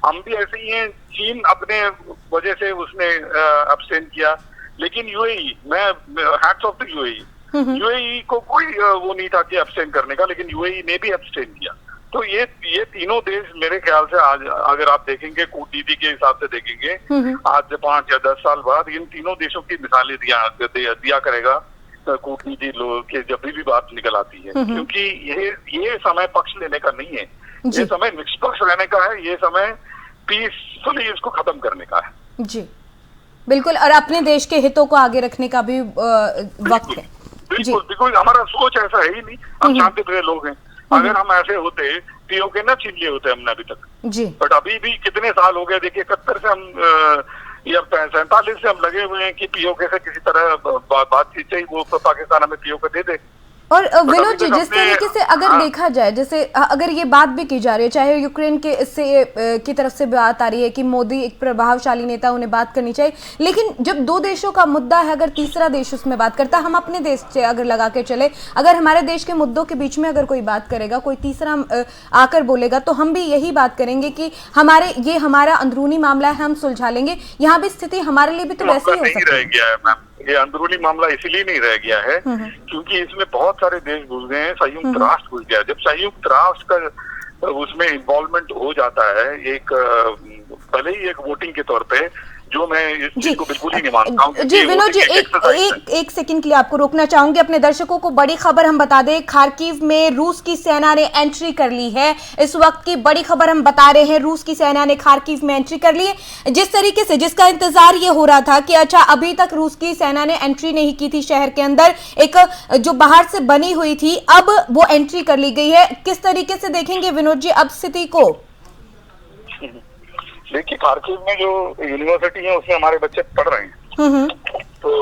हम भी ऐसे ही हैं। चीन अपने वजह से उसने अब्सटेन किया, लेकिन यूएई, मैं हैट्स ऑफ टू यूएई को कोई वो नहीं था कि अब्सटेन करने का, लेकिन यूएई ने भी अब्सटेन किया। तो ये तीनों देश मेरे ख्याल से आज अगर आप देखेंगे कूटनीति के हिसाब से देखेंगे, आज से 5 या 10 साल बाद इन तीनों देशों की मिसालें दिया करेगा कूटनीति के जब भी बात निकल आती है। क्योंकि ये समय पक्ष लेने का नहीं है, ये समय निष्पक्ष रहने का है, ये समय पीसफुली इसको खत्म करने का है।
जी बिल्कुल, और अपने देश के हितों को आगे रखने का भी वक्त है।
बिल्कुल, हमारा सोच ऐसा है ही नहीं, हम शांति प्रिय लोग हैं। अगर हम ऐसे होते पीओके ना छीन लिए होते हमने अभी तक जी। बट अभी भी कितने साल हो गए, देखिए 71 से हम या 47 से हम लगे हुए हैं कि पीओके से किसी तरह बातचीत चाहिए, वो पाकिस्तान हमें पीओके दे दे।
और विनोद जी, जिस तरीके से अगर देखा जाए, जैसे अगर ये बात भी की जा रही है, चाहे यूक्रेन के इससे की तरफ से बात आ रही है कि मोदी एक प्रभावशाली नेता, उन्हें बात करनी चाहिए, लेकिन जब 2 देशों का मुद्दा है, अगर तीसरा देश उसमें बात करता, हम अपने देश से अगर लगा के चले, अगर हमारे देश के मुद्दों के बीच में अगर कोई बात करेगा, कोई तीसरा आकर बोलेगा, तो हम भी यही बात करेंगे कि ये हमारा अंदरूनी मामला है, हम सुलझा लेंगे। यहाँ भी स्थिति हमारे लिए भी तो वैसे ही हो सकती है।
ये अंदरूनी मामला इसीलिए नहीं रह गया है क्योंकि इसमें बहुत सारे देश घुस गए हैं, संयुक्त राष्ट्र घुस गया। जब संयुक्त राष्ट्र का उसमें इन्वॉल्वमेंट हो जाता है, एक भले ही एक वोटिंग के तौर पे, जो मैं इस चीज को बिल्कुल ही नहीं मानता हूं।
जी विनोद जी, एक सेकंड के लिए आपको रोकना चाहूंगी। अपने दर्शकों को बड़ी खबर हम बता दें, खार्किव में रूस की सेना ने एंट्री कर ली है। इस वक्त की बड़ी खबर हम बता रहे हैं, रूस की सेना ने खार्किव में एंट्री कर ली है। जिस तरीके से जिसका इंतजार ये हो रहा था कि अच्छा अभी तक रूस की सेना ने एंट्री नहीं की थी शहर के अंदर, एक जो बाहर से बनी हुई थी, अब वो एंट्री कर ली गई है। किस तरीके से देखेंगे विनोद जी अब स्थिति को?
देखिए, खार्किव में जो यूनिवर्सिटी है उसमें हमारे बच्चे पढ़ रहे हैं, तो तो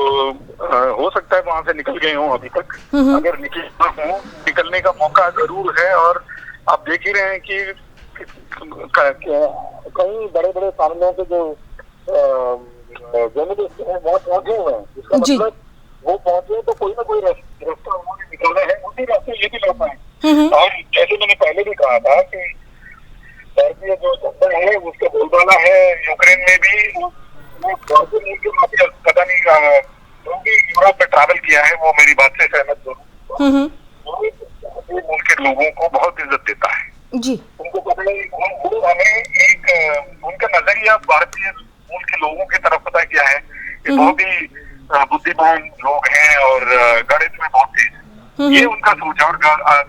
हो सकता है वहां से निकल गए हों अभी तक। अगर निकलने का मौका जरूर है। और आप देख ही रहे हैं कि कई बड़े बड़े सामने के जो जर्नलिस्ट हैं वो पहुंचे हुए हैं। इसका मतलब वो पहुंचे तो कोई ना कोई रास्ता उन्होंने निकाला है, उसी रास्ते ये भी लड़ पाए। और जैसे मैंने पहले भी कहा था कि भारतीय जो जनता है उसका बोलबाला है यूक्रेन में भी। पता नहीं जो भी यूरोप में ट्रैवल किया है वो मेरी बात से सहमत जरूर, मुल्क के लोगों को बहुत इज्जत देता है
जी।
उनको पता है वो हमें एक उनका नजरिया भारतीय मूल के लोगों की तरफ पता क्या है कि बहुत ही बुद्धिमान लोग हैं और गणित में बहुत तेज। ये उनका सोच है। और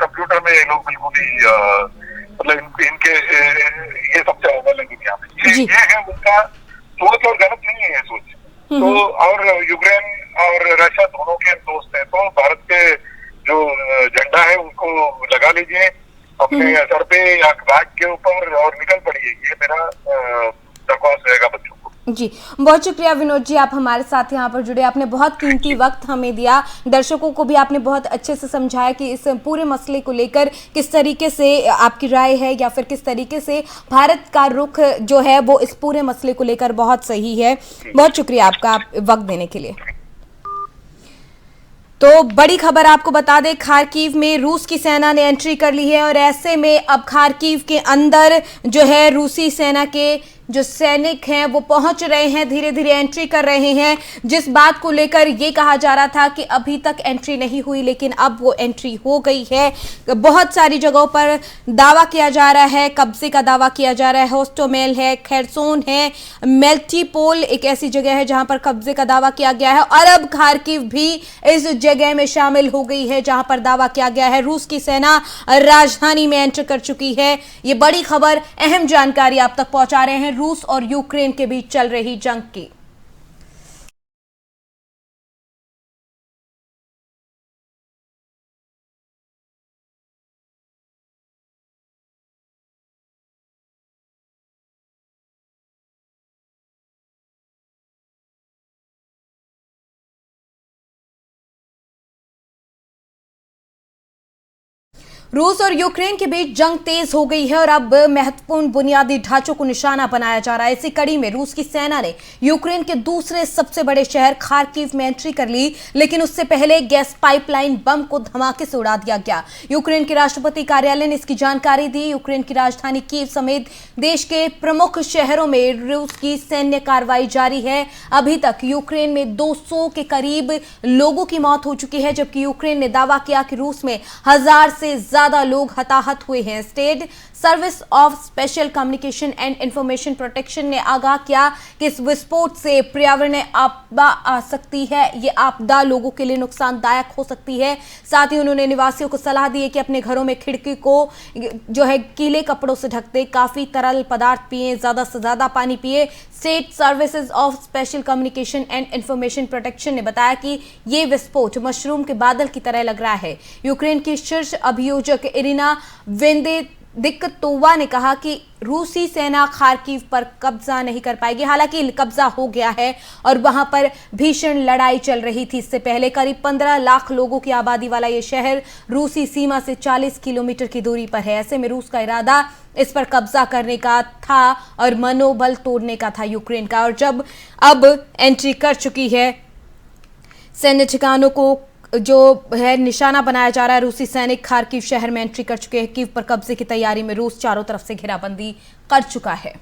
कंप्यूटर में ये लोग बिल्कुल ही मतलब इनके ये सबसे अव्वल है दुनिया में। ये है उनका सोच और गलत नहीं है ये सोच। तो और यूक्रेन और रशिया दोनों के दोस्त हैं, तो भारत के जो झंडा है उसको लगा लीजिए अपने सर पे या बैग के ऊपर और निकल पड़िए। ये मेरा दरख्वास्त रहेगा बच्चों को।
जी, बहुत शुक्रिया विनोद जी, आप हमारे साथ यहाँ पर जुड़े, आपने बहुत कीमती वक्त हमें दिया। दर्शकों को भी आपने बहुत अच्छे से समझाया कि इस पूरे मसले को लेकर किस तरीके से आपकी राय है या फिर किस तरीके से भारत का रुख जो है वो इस पूरे मसले को लेकर बहुत सही है। बहुत शुक्रिया आपका वक्त देने के लिए। तो बड़ी खबर आपको बता दें, खार्किव में रूस की सेना ने एंट्री कर ली है और ऐसे में अब खार्किव के अंदर जो है रूसी सेना के जो सैनिक हैं वो पहुंच रहे हैं, धीरे धीरे एंट्री कर रहे हैं। जिस बात को लेकर ये कहा जा रहा था कि अभी तक एंट्री नहीं हुई, लेकिन अब वो एंट्री हो गई है। बहुत सारी जगहों पर दावा किया जा रहा है, कब्जे का दावा किया जा रहा है। होस्टोमेल है, खेरसोन है, मेल्टिपोल एक ऐसी जगह है जहां पर कब्जे का दावा किया गया है और अब खार्किव भी इस जगह में शामिल हो गई है जहां पर दावा किया गया है रूस की सेना राजधानी में एंटर कर चुकी है। ये बड़ी खबर, अहम जानकारी आप तक पहुंचा रहे हैं रूस और यूक्रेन के बीच चल रही जंग की। रूस और यूक्रेन के बीच जंग तेज हो गई है और अब महत्वपूर्ण बुनियादी ढांचों को निशाना बनाया जा रहा है। इसी कड़ी में रूस की सेना ने यूक्रेन के दूसरे सबसे बड़े शहर खार्किव में एंट्री कर ली, लेकिन उससे पहले गैस पाइपलाइन बम को धमाके से उड़ा दिया गया। यूक्रेन के राष्ट्रपति कार्यालय ने इसकी जानकारी दी। यूक्रेन की राजधानी कीव समेत देश के प्रमुख शहरों में रूस की सैन्य कार्रवाई जारी है। अभी तक यूक्रेन में 200 के करीब लोगों की मौत हो चुकी है, जबकि यूक्रेन ने दावा किया कि रूस में 1000 से ज्यादा लोग हताहत हुए हैं। State service of special communication and information protection ने आगाह किया कि इस विस्फोट से पर्यावरणीय आपदा आ सकती है। ये आपदा लोगों के लिए नुकसानदायक हो सकती है। साथ ही उन्होंने निवासियों को सलाह दी है कि अपने घरों में खिड़की को जो है गीले कपड़ों से ढक दें, काफी तरल पदार्थ पिए, ज्यादा से ज्यादा पानी पिए। State services of special communication and information protection ने बताया कि ये विस्फोट मशरूम के बादल की तरह लग रहा है। यूक्रेन की शीर्ष अभियोजक इरिना वेंदेदिक्तोवा ने कहा कि रूसी सेना खार्किव पर कब्जा नहीं कर पाएगी। हालांकि कब्जा हो गया है और वहां पर भीषण लड़ाई चल रही थी। इससे पहले करीब 15 लाख लोगों की आबादी वाला यह शहर रूसी सीमा से 40 किलोमीटर की दूरी पर है। ऐसे में रूस का इरादा इस पर कब्जा करने का था और मनोबल तोड़ने का था यूक्रेन का। और जब अब एंट्री कर चुकी है, सैन्य ठिकानों को जो है निशाना बनाया जा रहा है, रूसी सैनिक खार्किव शहर में एंट्री कर चुके हैं। कीव पर कब्जे की तैयारी में रूस चारों तरफ से घेराबंदी कर चुका है।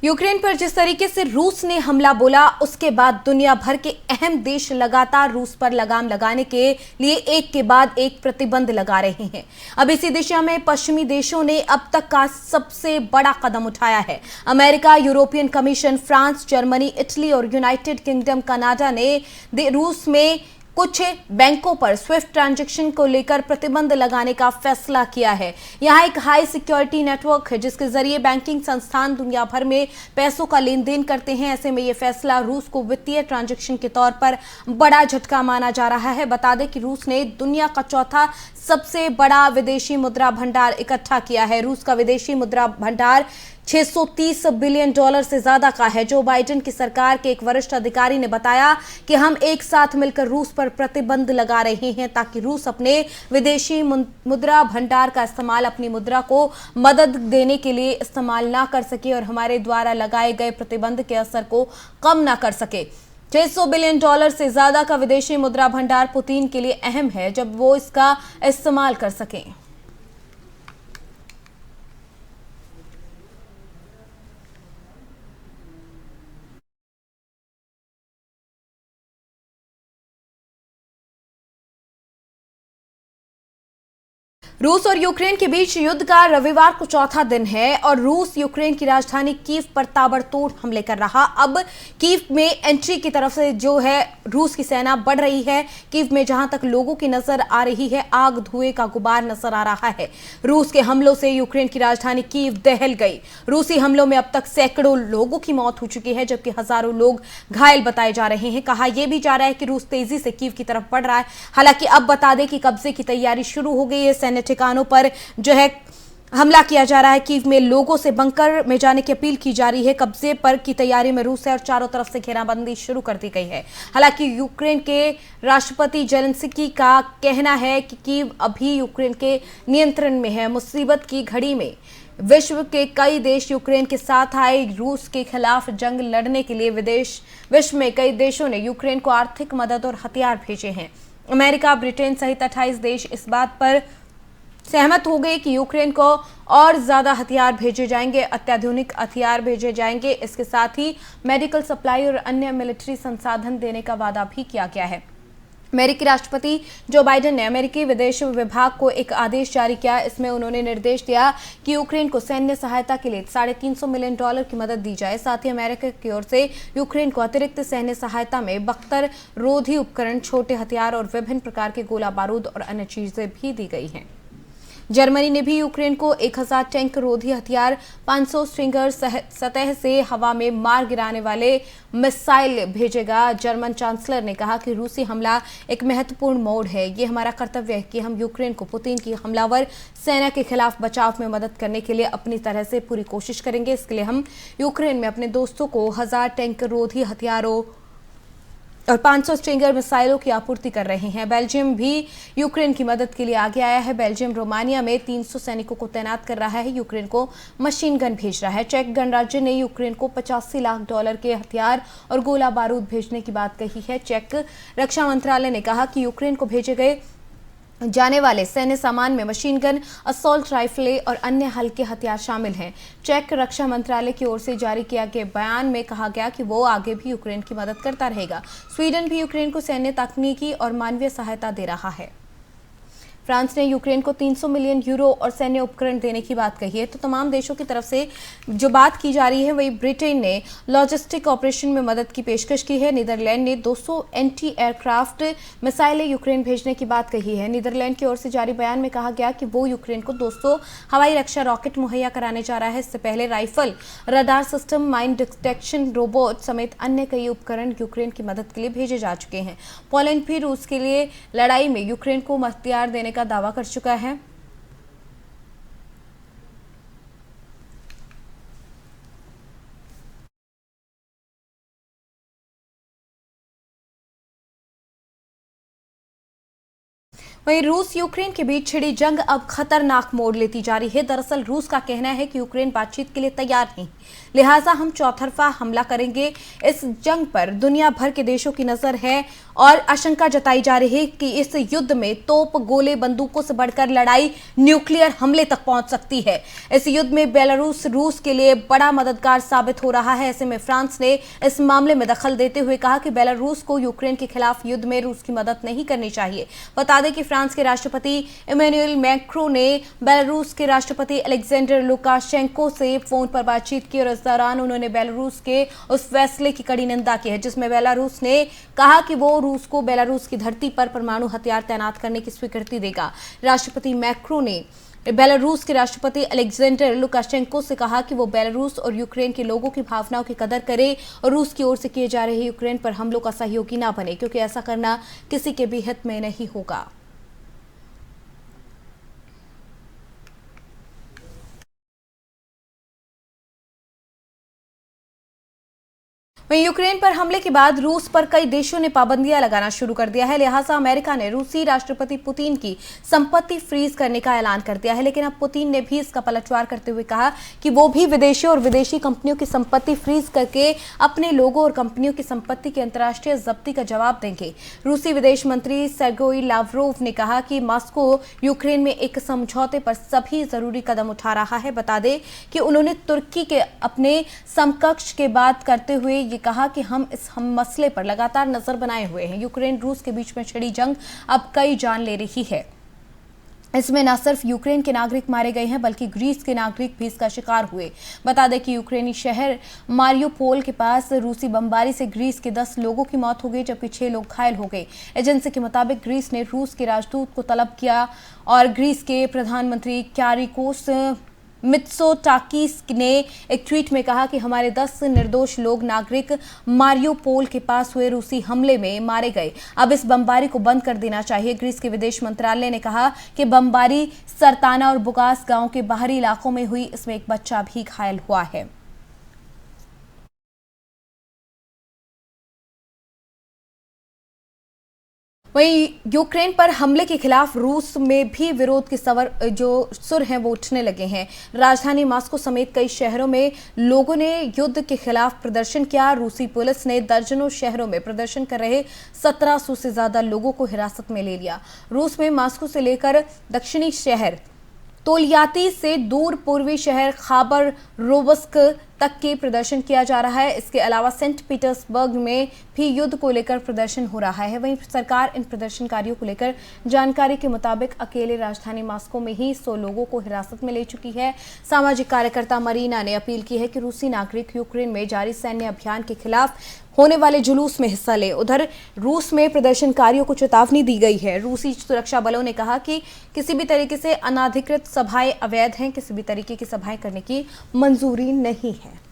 यूक्रेन पर जिस तरीके से रूस ने हमला बोला, उसके बाद दुनिया भर के अहम देश लगातार रूस पर लगाम लगाने के लिए एक के बाद एक प्रतिबंध लगा रहे हैं। अब इसी दिशा में पश्चिमी देशों ने अब तक का सबसे बड़ा कदम उठाया है। America, European commission, France, Germany, Italy और यूनाइटेड किंगडम, कनाडा ने रूस में कुछ बैंकों पर स्विफ्ट ट्रांजैक्शन को लेकर प्रतिबंध लगाने का फैसला किया है। यहां एक हाई सिक्योरिटी नेटवर्क है जिसके जरिए बैंकिंग संस्थान दुनिया भर में पैसों का लेन देन करते हैं। ऐसे में यह फैसला रूस को वित्तीय ट्रांजैक्शन के तौर पर बड़ा झटका माना जा रहा है। बता दें कि रूस ने दुनिया का चौथा सबसे बड़ा विदेशी मुद्रा भंडार इकट्ठा किया है। रूस का विदेशी मुद्रा भंडार $630 बिलियन से ज्यादा का है। जो बाइडेन की सरकार के एक वरिष्ठ अधिकारी ने बताया कि हम एक साथ मिलकर रूस पर प्रतिबंध लगा रहे हैं ताकि रूस अपने विदेशी मुद्रा भंडार का इस्तेमाल अपनी मुद्रा को मदद देने के लिए इस्तेमाल ना कर सके और हमारे द्वारा लगाए गए प्रतिबंध के असर को कम ना कर सके। $600 बिलियन से ज्यादा का विदेशी मुद्रा भंडार पुतिन के लिए अहम है जब वो इसका इस्तेमाल कर सकें। रूस और यूक्रेन के बीच युद्ध का रविवार को चौथा दिन है और रूस यूक्रेन की राजधानी कीव पर ताबड़तोड़ हमले कर रहा। अब कीव में एंट्री की तरफ से जो है रूस की सेना बढ़ रही है। कीव में जहां तक लोगों की नजर आ रही है आग धुएं का गुबार नजर आ रहा है। रूस के हमलों से यूक्रेन की राजधानी कीव दहल गई। रूसी हमलों में अब तक सैकड़ों लोगों की मौत हो चुकी है जबकि हजारों लोग घायल बताए जा रहे हैं। कहा यह भी जा रहा है कि रूस तेजी से कीव की तरफ बढ़ रहा है। हालांकि अब बता दें कि कब्जे की तैयारी शुरू हो गई है। सैन्य ठिकानों पर जो है हमला किया जा रहा है। कीव में लोगों से बंकर में जाने की अपील की जा रही है। कब्जे पर की तैयारी में रूस है और चारों तरफ से घेराबंदी शुरू कर दी गई है। हालांकि यूक्रेन के राष्ट्रपति जेलेंस्की का कहना है कि कीव अभी यूक्रेन के नियंत्रण में है। मुसीबत की घड़ी में विश्व के कई देश यूक्रेन के साथ आए। रूस के खिलाफ जंग लड़ने के लिए विश्व में कई देशों ने यूक्रेन को आर्थिक मदद और हथियार भेजे हैं। अमेरिका, ब्रिटेन सहित 28 देश इस बात पर सहमत हो गए कि यूक्रेन को और ज्यादा हथियार भेजे जाएंगे, अत्याधुनिक हथियार भेजे जाएंगे। इसके साथ ही मेडिकल सप्लाई और अन्य मिलिट्री संसाधन देने का वादा भी किया गया है। अमेरिकी राष्ट्रपति जो बाइडेन ने अमेरिकी विदेश विभाग को एक आदेश जारी किया। इसमें उन्होंने निर्देश दिया कि यूक्रेन को सैन्य सहायता के लिए $350 मिलियन की मदद दी जाए। साथ ही अमेरिका की ओर से यूक्रेन को अतिरिक्त सैन्य सहायता में बख्तर रोधी उपकरण, छोटे हथियार और विभिन्न प्रकार के गोला बारूद और अन्य चीजें भी दी गई हैं। जर्मनी ने भी यूक्रेन को 1000 टैंक रोधी हथियार, 500 स्ट्रिंगर, सतह से हवा में मार गिराने वाले मिसाइल भेजेगा। जर्मन चांसलर ने कहा कि रूसी हमला एक महत्वपूर्ण मोड़ है। ये हमारा कर्तव्य है कि हम यूक्रेन को पुतिन की हमलावर सेना के खिलाफ बचाव में मदद करने के लिए अपनी तरह से पूरी कोशिश करेंगे। इसके लिए हम यूक्रेन में अपने दोस्तों को 1000 टैंक रोधी हथियारों और 500 स्ट्रिंगर मिसाइलों की आपूर्ति कर रहे हैं। बेल्जियम भी यूक्रेन की मदद के लिए आगे आया है। बेल्जियम रोमानिया में 300 सैनिकों को तैनात कर रहा है। यूक्रेन को मशीन गन भेज रहा है। चेक गणराज्य ने यूक्रेन को $85 लाख के हथियार और गोला बारूद भेजने की बात कही है। चेक रक्षा मंत्रालय ने कहा कि यूक्रेन को भेजे गए जाने वाले सैन्य सामान में मशीन गन, असॉल्ट राइफलें और अन्य हल्के हथियार शामिल हैं। चेक रक्षा मंत्रालय की ओर से जारी किया गया बयान में कहा गया कि वो आगे भी यूक्रेन की मदद करता रहेगा। स्वीडन भी यूक्रेन को सैन्य, तकनीकी और मानवीय सहायता दे रहा है। फ्रांस ने यूक्रेन को 300 मिलियन यूरो और सैन्य उपकरण देने की बात कही है। तो तमाम देशों की तरफ से जो बात की जा रही है वही ब्रिटेन ने लॉजिस्टिक ऑपरेशन में मदद की पेशकश की है। नीदरलैंड ने 200 एंटी एयरक्राफ्ट मिसाइलें यूक्रेन भेजने की बात कही है। नीदरलैंड की ओर से जारी बयान में कहा गया कि वो यूक्रेन को 200 हवाई रक्षा रॉकेट मुहैया कराने जा रहा है। इससे पहले rifle, radar system, mine detection robot समेत अन्य कई उपकरण यूक्रेन की मदद के लिए भेजे जा चुके हैं। पोलैंड भी रूस के लिए लड़ाई में यूक्रेन को हथियार देने का दावा कर चुका है। वहीं रूस यूक्रेन के बीच छिड़ी जंग अब खतरनाक मोड़ लेती जा रही है। दरअसल रूस का कहना है कि यूक्रेन बातचीत के लिए तैयार नहीं, लिहाजा हम चौतरफा हमला करेंगे। इस जंग पर दुनिया भर के देशों की नजर है और आशंका जताई जा रही है कि इस युद्ध में तोप, गोले, बंदूकों से बढ़कर लड़ाई न्यूक्लियर हमले तक पहुंच सकती है। इस युद्ध में बेलारूस रूस के लिए बड़ा मददगार साबित हो रहा है। ऐसे में फ्रांस ने इस मामले में दखल देते हुए कहा कि बेलारूस को यूक्रेन के खिलाफ युद्ध में रूस की मदद नहीं करनी चाहिए। बता दें कि फ्रांस के राष्ट्रपति इमैनुअल मैक्रों ने बेलारूस के राष्ट्रपति अलेक्जेंडर लुकाशेंको से फोन पर बातचीत की और इस दौरान उन्होंने बेलारूस के उस फैसले की कड़ी निंदा की है जिसमें बेलारूस ने कहा कि वो रूस को बेलारूस की धरती पर परमाणु हथियार तैनात करने की स्वीकृति देगा। राष्ट्रपति मैक्रों ने बेलारूस के राष्ट्रपति अलेक्जेंडर लुकाशेंको से कहा कि वो बेलारूस और यूक्रेन के लोगों की भावनाओं की कदर करे और रूस की ओर से किए जा रहे यूक्रेन पर हमलों का सहयोगी ना बने, क्योंकि ऐसा करना किसी के भी हित में नहीं होगा। वहीं यूक्रेन पर हमले के बाद रूस पर कई देशों ने पाबंदियां लगाना शुरू कर दिया है। लिहाजा अमेरिका ने रूसी राष्ट्रपति पुतिन की संपत्ति फ्रीज करने का ऐलान कर दिया है, लेकिन अब पुतिन ने भी इसका पलटवार करते हुए कहा कि वो भी विदेशी और विदेशी कंपनियों की संपत्ति फ्रीज करके अपने लोगों और कंपनियों की संपत्ति की अंतर्राष्ट्रीय जब्ती का जवाब देंगे। रूसी विदेश मंत्री सर्गेई लावरोव ने कहा कि मॉस्को यूक्रेन में एक समझौते पर सभी जरूरी कदम उठा रहा है। बता दें कि उन्होंने तुर्की के अपने समकक्ष के बात करते हुए कहा कि हम इस मसले पर लगातार नजर बनाए हुए हैं। यूक्रेन रूस के बीच में छिड़ी जंग अब कई जान ले रही है। इसमें न सिर्फ यूक्रेन के नागरिक मारे गए हैं बल्कि ग्रीस के नागरिक भी इसका शिकार हुए। बता दें कि यूक्रेनी शहर मारियोपोल के पास रूसी बमबारी से ग्रीस के 10 लोगों की मौत हो गई जबकि 6 लोग घायल हो गए। एजेंसी के मुताबिक ग्रीस ने रूस के राजदूत को तलब किया और ग्रीस के प्रधानमंत्री क्यारिकोस मित्सोटाकिस ने एक ट्वीट में कहा कि हमारे 10 निर्दोष लोग नागरिक मारियोपोल के पास हुए रूसी हमले में मारे गए। अब इस बमबारी को बंद कर देना चाहिए। ग्रीस के विदेश मंत्रालय ने कहा कि बमबारी सरताना और बुगास गांव के बाहरी इलाकों में हुई, इसमें एक बच्चा भी घायल हुआ है। वहीं यूक्रेन पर हमले के खिलाफ रूस में भी विरोध के सुर हैं वो उठने लगे हैं। राजधानी मॉस्को समेत कई शहरों में लोगों ने युद्ध के खिलाफ प्रदर्शन किया। रूसी पुलिस ने दर्जनों शहरों में प्रदर्शन कर रहे 1700 से ज्यादा लोगों को हिरासत में ले लिया। रूस में मॉस्को से लेकर दक्षिणी शहर तोलियाती से दूर पूर्वी शहर खाबर रोबस्क तक के प्रदर्शन किया जा रहा है। इसके अलावा सेंट पीटर्सबर्ग में भी युद्ध को लेकर प्रदर्शन हो रहा है। वहीं सरकार इन प्रदर्शनकारियों को लेकर जानकारी के मुताबिक अकेले राजधानी मॉस्को में ही 100 लोगों को हिरासत में ले चुकी है। सामाजिक कार्यकर्ता मरीना ने अपील की है कि रूसी नागरिक यूक्रेन में जारी सैन्य अभियान के खिलाफ होने वाले जुलूस में हिस्सा ले। उधर रूस में प्रदर्शनकारियों को चेतावनी दी गई है। रूसी सुरक्षा बलों ने कहा कि किसी भी तरीके से अनाधिकृत सभाएं अवैध हैं, किसी भी तरीके की सभाएं करने की मंजूरी नहीं है।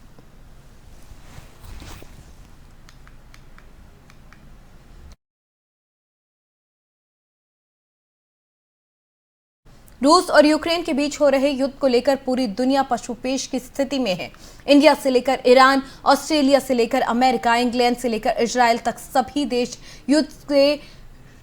रूस और यूक्रेन के बीच हो रहे युद्ध को लेकर पूरी दुनिया पशुपेश की स्थिति में है। इंडिया से लेकर ईरान, ऑस्ट्रेलिया से लेकर अमेरिका, इंग्लैंड से लेकर इजराइल तक सभी देश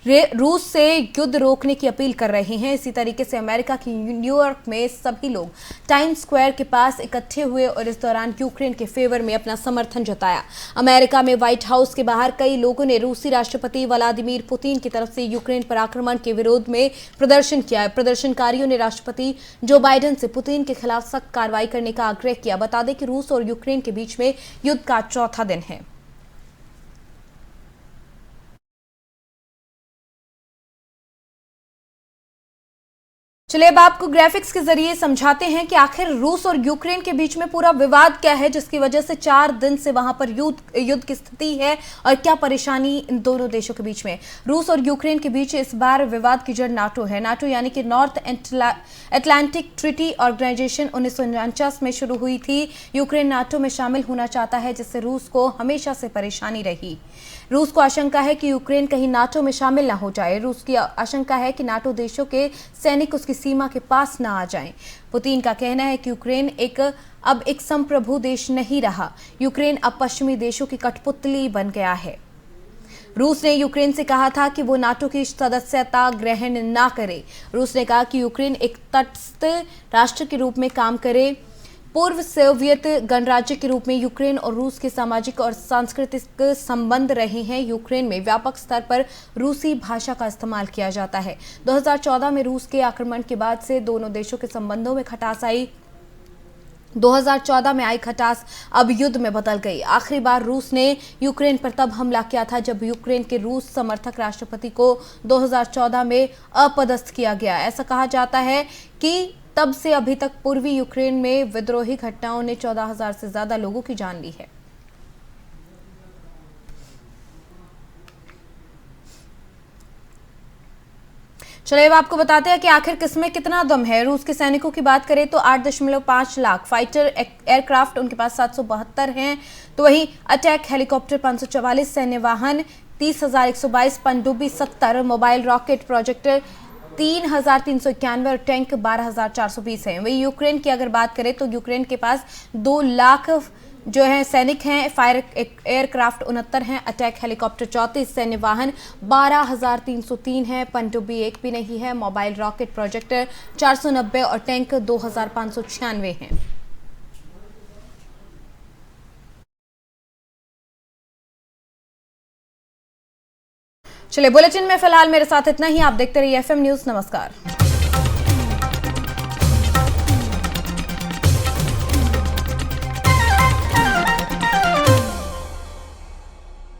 रूस से युद्ध रोकने की अपील कर रहे हैं। इसी तरीके से अमेरिका की न्यूयॉर्क में सभी लोग टाइम स्क्वायर के पास इकट्ठे हुए और इस दौरान यूक्रेन के फेवर में अपना समर्थन जताया। अमेरिका में व्हाइट हाउस के बाहर कई लोगों ने रूसी राष्ट्रपति व्लादिमीर पुतिन की तरफ से यूक्रेन पर आक्रमण के विरोध में प्रदर्शन किया। प्रदर्शनकारियों ने राष्ट्रपति जो बाइडेन से पुतिन के खिलाफ सख्त कार्रवाई करने का आग्रह किया। बता दें कि रूस और यूक्रेन के बीच में युद्ध का चौथा दिन है। चलिए अब आपको ग्राफिक्स के जरिए समझाते हैं कि आखिर रूस और यूक्रेन के बीच में पूरा विवाद क्या है, जिसकी वजह से 4 दिन से वहां पर युद्ध की स्थिति है और क्या परेशानी इन दोनों देशों के बीच में। रूस और यूक्रेन के बीच इस बार विवाद की जड़ नाटो है। नाटो यानी कि नॉर्थ अटलांटिक ट्रीटी ऑर्गेनाइजेशन 1949 में शुरू हुई थी। यूक्रेन नाटो में शामिल होना चाहता है, जिससे रूस को हमेशा से परेशानी रही। रूस को आशंका है कि यूक्रेन कहीं नाटो में शामिल ना हो जाए। रूस की आशंका है कि नाटो देशों के सैनिक उसकी सीमा के पास ना आ जाएं। पुतिन का कहना है कि यूक्रेन अब एक संप्रभु देश नहीं रहा। यूक्रेन अब पश्चिमी देशों की कठपुतली बन गया है। रूस ने यूक्रेन से कहा था कि वो नाटो की सदस्यता ग्रहण ना करे। रूस ने कहा कि यूक्रेन एक तटस्थ राष्ट्र के रूप में काम करे। पूर्व सोवियत गणराज्य के रूप में यूक्रेन और रूस के सामाजिक और सांस्कृतिक संबंध रहे हैं। यूक्रेन में व्यापक स्तर पर रूसी भाषा का इस्तेमाल किया जाता है। 2014 में रूस के आक्रमण के बाद से दोनों देशों के संबंधों में खटास आई। 2014 में आई खटास अब युद्ध में बदल गई। आखिरी बार रूस ने यूक्रेन पर तब हमला किया था जब यूक्रेन के रूस समर्थक राष्ट्रपति को 2014 में अपदस्थ किया गया। ऐसा कहा जाता है कि तब से अभी तक पूर्वी यूक्रेन में विद्रोही घटनाओं ने 14,000 से ज्यादा लोगों की जान ली है। चलिए अब आपको बताते हैं कि आखिर किसमें कितना दम है। रूस के सैनिकों की बात करें तो 8.5 लाख फाइटर एयरक्राफ्ट उनके पास 772 हैं, तो वहीं अटैक हेलीकॉप्टर 544, सैन्य वाहन 30,122, पनडुब्बी 70, मोबाइल रॉकेट प्रोजेक्टर 3,391 और टैंक 12,420 हैं। वहीं यूक्रेन की अगर बात करें तो यूक्रेन के पास 2 लाख जो है सैनिक हैं, फायर एयरक्राफ्ट 69 हैं, अटैक हेलीकॉप्टर 34, सैन्य वाहन 12,303 है, पनडुब्बी 1 भी नहीं है, मोबाइल रॉकेट प्रोजेक्टर 490 और टैंक 2,596 हैं। चलिए बुलेटिन में फिलहाल मेरे साथ इतना ही। आप देखते रहिए FM न्यूज़। नमस्कार।